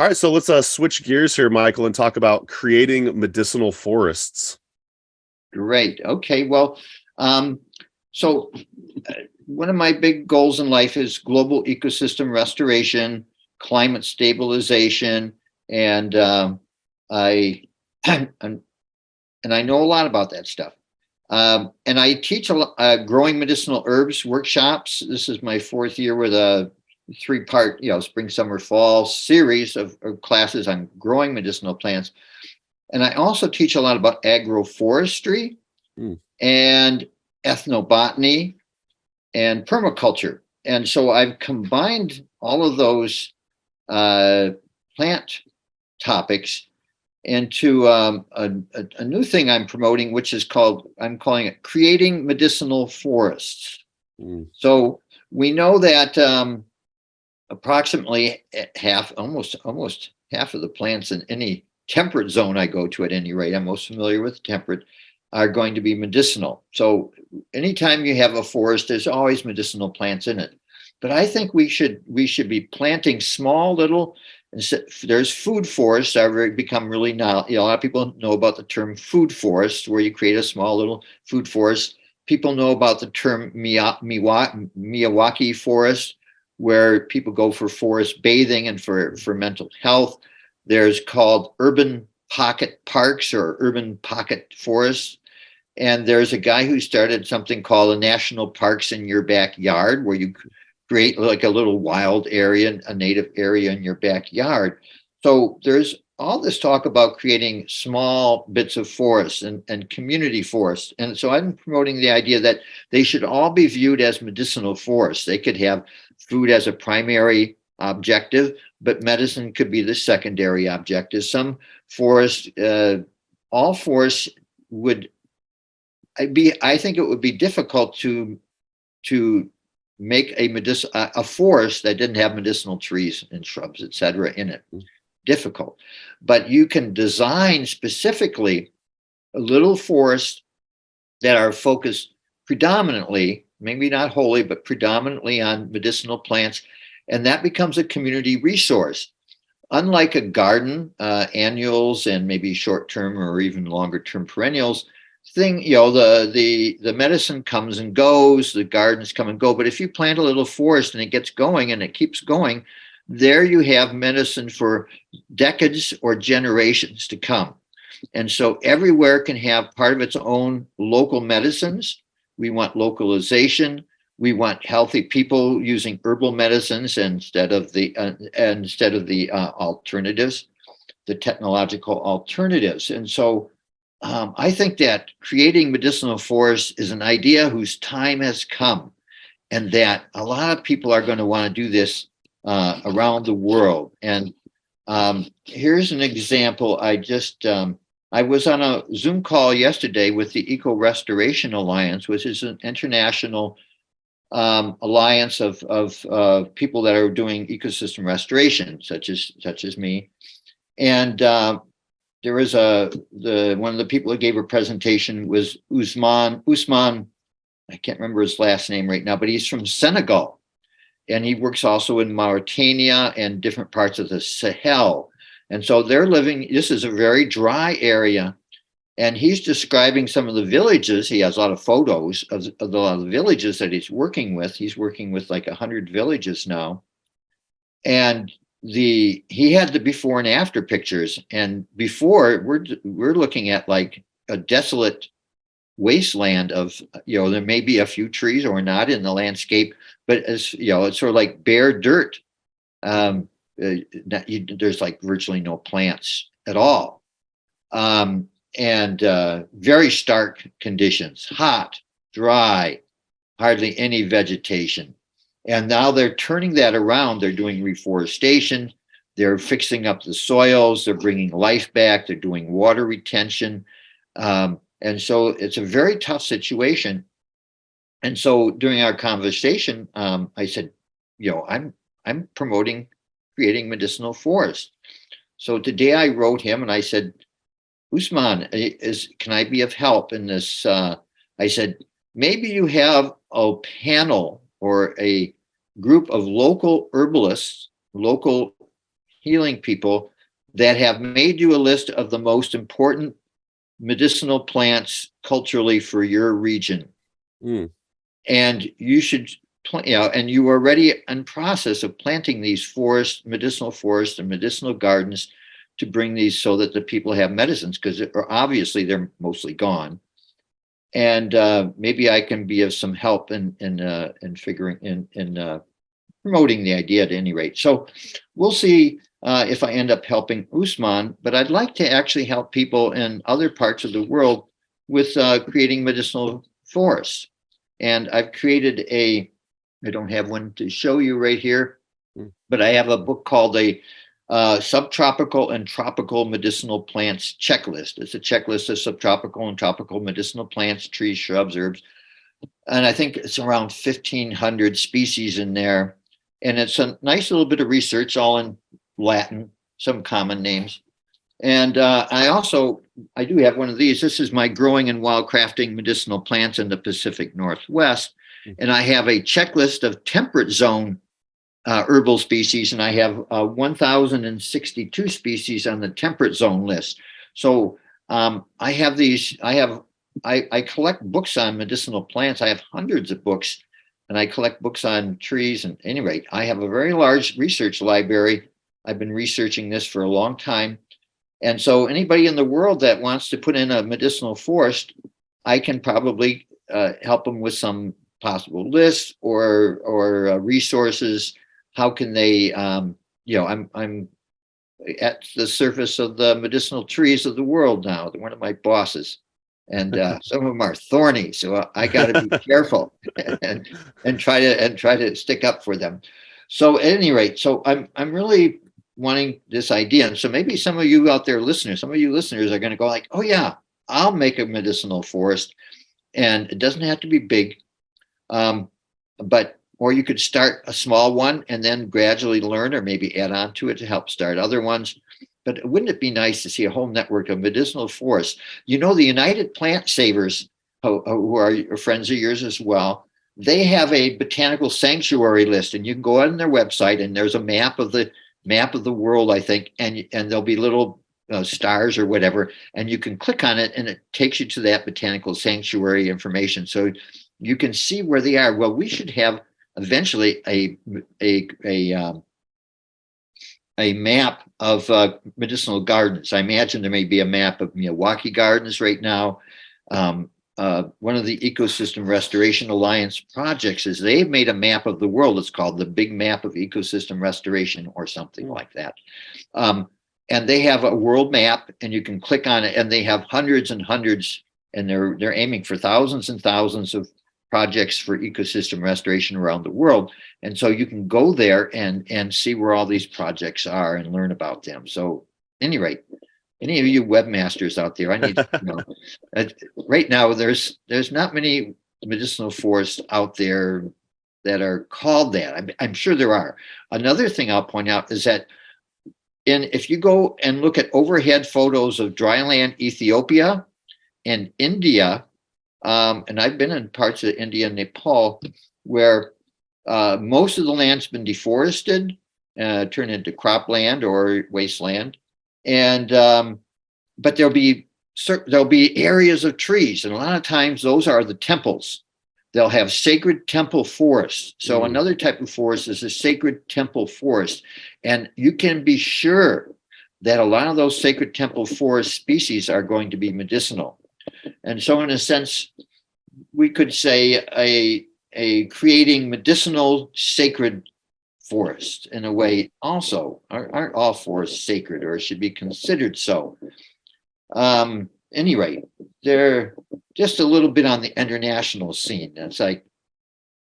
All right, so let's switch gears here, Michael, and talk about creating medicinal forests. Great. Okay. Well, um, so one of my big goals in life is global ecosystem restoration, climate stabilization, and I and I know a lot about that stuff. And I teach growing medicinal herbs workshops. This is my fourth year with a three-part, spring, summer, fall series of classes on growing medicinal plants. And I also teach a lot about agroforestry Mm. and ethnobotany and permaculture. And so I've combined all of those plant topics into a new thing I'm promoting, which is I'm calling it creating medicinal forests. Mm. So we know that approximately almost half of the plants in any temperate zone I go to, at any rate, I'm most familiar with temperate, are going to be medicinal. So anytime you have a forest, there's always medicinal plants in it. But I think we should be planting small little. There's food forests that are become really now. A lot of people know about the term food forest, where you create a small little food forest. People know about the term Miyawaki forest, where people go for forest bathing and for mental health. There's called urban pocket parks or urban pocket forests. And there's a guy who started something called a national parks in your backyard, where you create like a little wild area, a native area in your backyard. So there's all this talk about creating small bits of forest and community forests. And so I'm promoting the idea that they should all be viewed as medicinal forests. They could have food as a primary objective, but medicine could be the secondary objective. Some forests, all forests would I think it would be difficult to make a forest that didn't have medicinal trees and shrubs, etc., in it. Difficult. But you can design specifically a little forest that are focused predominantly, maybe not wholly, but predominantly on medicinal plants. And that becomes a community resource. Unlike a garden, annuals and maybe short-term or even longer-term perennials, the medicine comes and goes, the gardens come and go. But if you plant a little forest and it gets going and it keeps going, there you have medicine for decades or generations to come. And so everywhere can have part of its own local medicines. We want localization. We want healthy people using herbal medicines instead of the alternatives, the technological alternatives. And so I think that creating medicinal forests is an idea whose time has come, and that a lot of people are going to want to do this around the world. And here's an example. I was on a Zoom call yesterday with the Eco Restoration Alliance, which is an international alliance of people that are doing ecosystem restoration, such as me. And there was one of the people that gave a presentation was Usman. I can't remember his last name right now, but he's from Senegal, and he works also in Mauritania and different parts of the Sahel. And so they're living. This is a very dry area, and he's describing some of the villages. He has a lot of photos of a lot of the villages that he's working with. He's working with like 100 villages now, and he had the before and after pictures. And before, we're looking at like a desolate wasteland of, there may be a few trees or not in the landscape, but it's sort of like bare dirt. There's like virtually no plants at all. And very stark conditions, hot, dry, hardly any vegetation. And now they're turning that around. They're doing reforestation. They're fixing up the soils. They're bringing life back. They're doing water retention. And so it's a very tough situation. And so during our conversation, I said, I'm promoting creating medicinal forests. So today I wrote him and I said, Usman, can I be of help in this? I said, maybe you have a panel or a group of local herbalists, local healing people that have made you a list of the most important medicinal plants culturally for your region. Mm. And you should, and you are already in process of planting these medicinal forests and medicinal gardens to bring these so that the people have medicines, because obviously they're mostly gone. And maybe I can be of some help in promoting the idea at any rate. So we'll see if I end up helping Usman, but I'd like to actually help people in other parts of the world with creating medicinal forests. And I've created I don't have one to show you right here, but I have a book called a Subtropical and Tropical Medicinal Plants Checklist. It's a checklist of subtropical and tropical medicinal plants, trees, shrubs, herbs. And I think it's around 1,500 species in there. And it's a nice little bit of research, all in Latin, some common names. And I do have one of these. This is my growing and wildcrafting medicinal plants in the Pacific Northwest. And I have a checklist of temperate zone herbal species, and I have 1,062 species on the temperate zone list. So I have these, I collect books on medicinal plants. I have hundreds of books, and I collect books on trees. And at any rate, I have a very large research library. I've been researching this for a long time. And so anybody in the world that wants to put in a medicinal forest, I can probably help them with some possible lists or resources. How can they, I'm at the surface of the medicinal trees of the world now. They're one of my bosses, and some of them are thorny, so I got to be careful and try to stick up for them. So at any rate, so I'm really wanting this idea, and so maybe some of you out there listeners, some of you listeners are going to go like, oh yeah, I'll make a medicinal forest, and it doesn't have to be big, or you could start a small one and then gradually learn, or maybe add on to it to help start other ones. But wouldn't it be nice to see a whole network of medicinal forests? You know, the United Plant Savers, who are friends of yours as well, they have a botanical sanctuary list, and you can go on their website, and there's a map of the world, I think, and there'll be little stars or whatever, and you can click on it, and it takes you to that botanical sanctuary information, so you can see where they are. Well, we should have eventually a map of medicinal gardens. I imagine there may be a map of Milwaukee gardens right now. One of the Ecosystem Restoration Alliance projects is they've made a map of the world. It's called the Big Map of Ecosystem Restoration or something like that. And they have a world map, and you can click on it, and they have hundreds and hundreds, and they're aiming for thousands and thousands of projects for ecosystem restoration around the world. And so you can go there and see where all these projects are and learn about them. So at any rate, any of you webmasters out there, I need to know. Right now, there's not many medicinal forests out there that are called that. I'm sure there are. Another thing I'll point out is that if you go and look at overhead photos of dryland Ethiopia and India, and I've been in parts of India and Nepal where most of the land's been deforested, turned into cropland or wasteland, and but there'll be areas of trees, and a lot of times those are the temples. They'll have sacred temple forests. So another type of forest is a sacred temple forest, and you can be sure that a lot of those sacred temple forest species are going to be medicinal. And so in a sense, we could say a creating medicinal sacred forest in a way also. Aren't all forests sacred, or should be considered so? Any rate, they're just a little bit on the international scene. It's like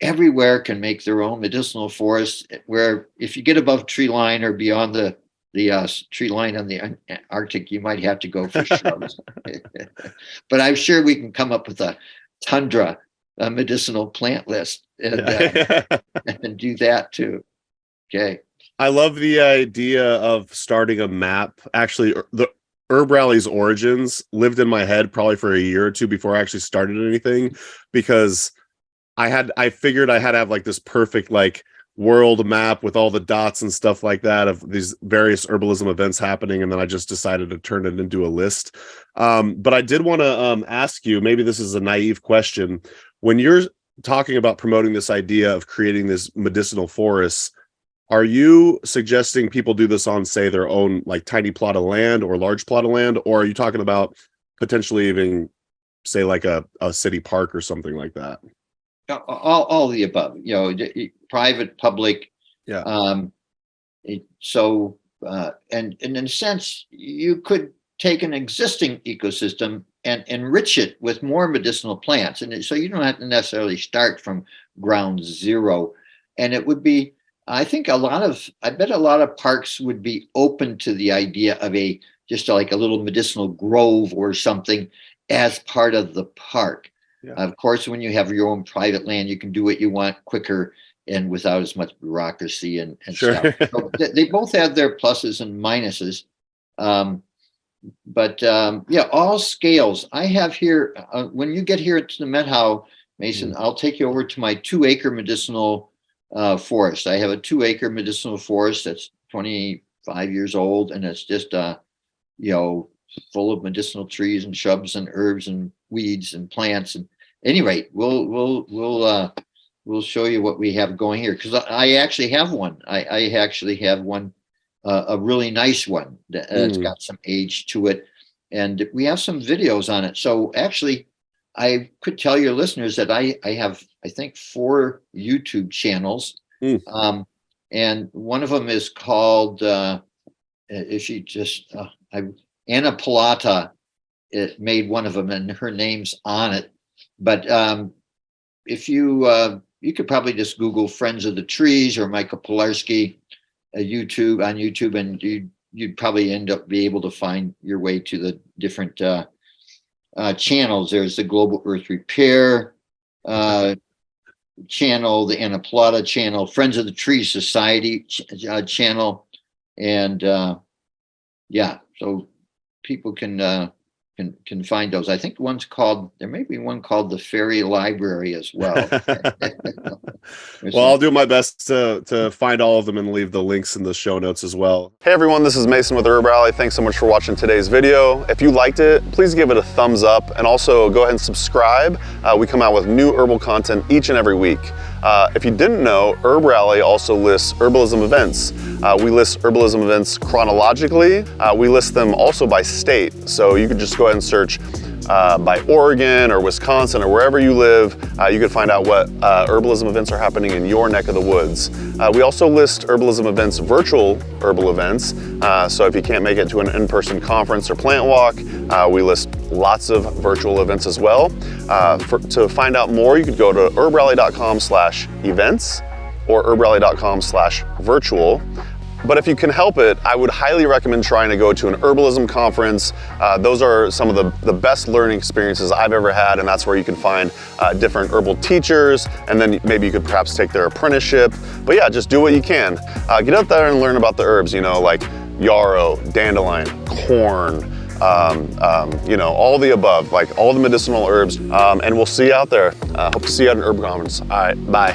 everywhere can make their own medicinal forest, where if you get above tree line or beyond the tree line on the Arctic, you might have to go for shrubs. But I'm sure we can come up with a tundra medicinal plant list and do that too. Okay. I love the idea of starting a map. Actually, the HerbRally's origins lived in my head probably for a year or two before I actually started anything, because I figured I had to have like this perfect like world map with all the dots and stuff like that of these various herbalism events happening, and then I just decided to turn it into a list. But I did want to ask you, maybe this is a naive question, when you're talking about promoting this idea of creating this medicinal forests, are you suggesting people do this on, say, their own like tiny plot of land or large plot of land, or are you talking about potentially even, say, like a city park or something like that? All the above, private, public. Yeah. And in a sense, you could take an existing ecosystem and enrich it with more medicinal plants. And so you don't have to necessarily start from ground zero. And it would be, I bet a lot of parks would be open to the idea of just like a little medicinal grove or something as part of the park. Yeah. Of course, when you have your own private land, you can do what you want quicker and without as much bureaucracy and sure. stuff. So they both have their pluses and minuses. But all scales. I have here, when you get here to the Met How, Mason, I'll take you over to my 2-acre medicinal forest. I have a 2-acre medicinal forest that's 25 years old, and it's just, full of medicinal trees and shrubs and herbs and weeds and plants. And at any rate, we'll show you what we have going here, because I actually have one. I actually have one, a really nice one that's got some age to it, and we have some videos on it. So actually, I could tell your listeners that I have, I think, 4 YouTube channels, and one of them is called Anna Pilata. It made one of them, and her name's on it. But if you could probably just Google Friends of the Trees or Michael Pilarski on YouTube, and you'd probably be able to find your way to the different channels. There's the Global Earth Repair channel, the Anna Pilata channel, Friends of the Tree Society channel, and so people can find those. I think there may be one called the Fairy Library as well. Well, I'll do my best to find all of them and leave the links in the show notes as well. Hey everyone, this is Mason with HerbRally. Thanks so much for watching today's video. If you liked it, please give it a thumbs up, and also go ahead and subscribe. We come out with new herbal content each and every week. If you didn't know, HerbRally also lists herbalism events. We list herbalism events chronologically. We list them also by state. So you could just go ahead and search by Oregon or Wisconsin or wherever you live. You can find out what herbalism events are happening in your neck of the woods. We also list herbalism events, virtual herbal events. So if you can't make it to an in-person conference or plant walk, we list lots of virtual events as well. To find out more, you could go to herbrally.com/events or herbrally.com/virtual. But if you can help it, I would highly recommend trying to go to an herbalism conference. Those are some of the best learning experiences I've ever had, and that's where you can find different herbal teachers, and then maybe you could perhaps take their apprenticeship. But yeah, just do what you can. Get out there and learn about the herbs, like yarrow, dandelion, corn, all the above, like all the medicinal herbs, and we'll see you out there. Hope to see you at an herb conference. All right, bye.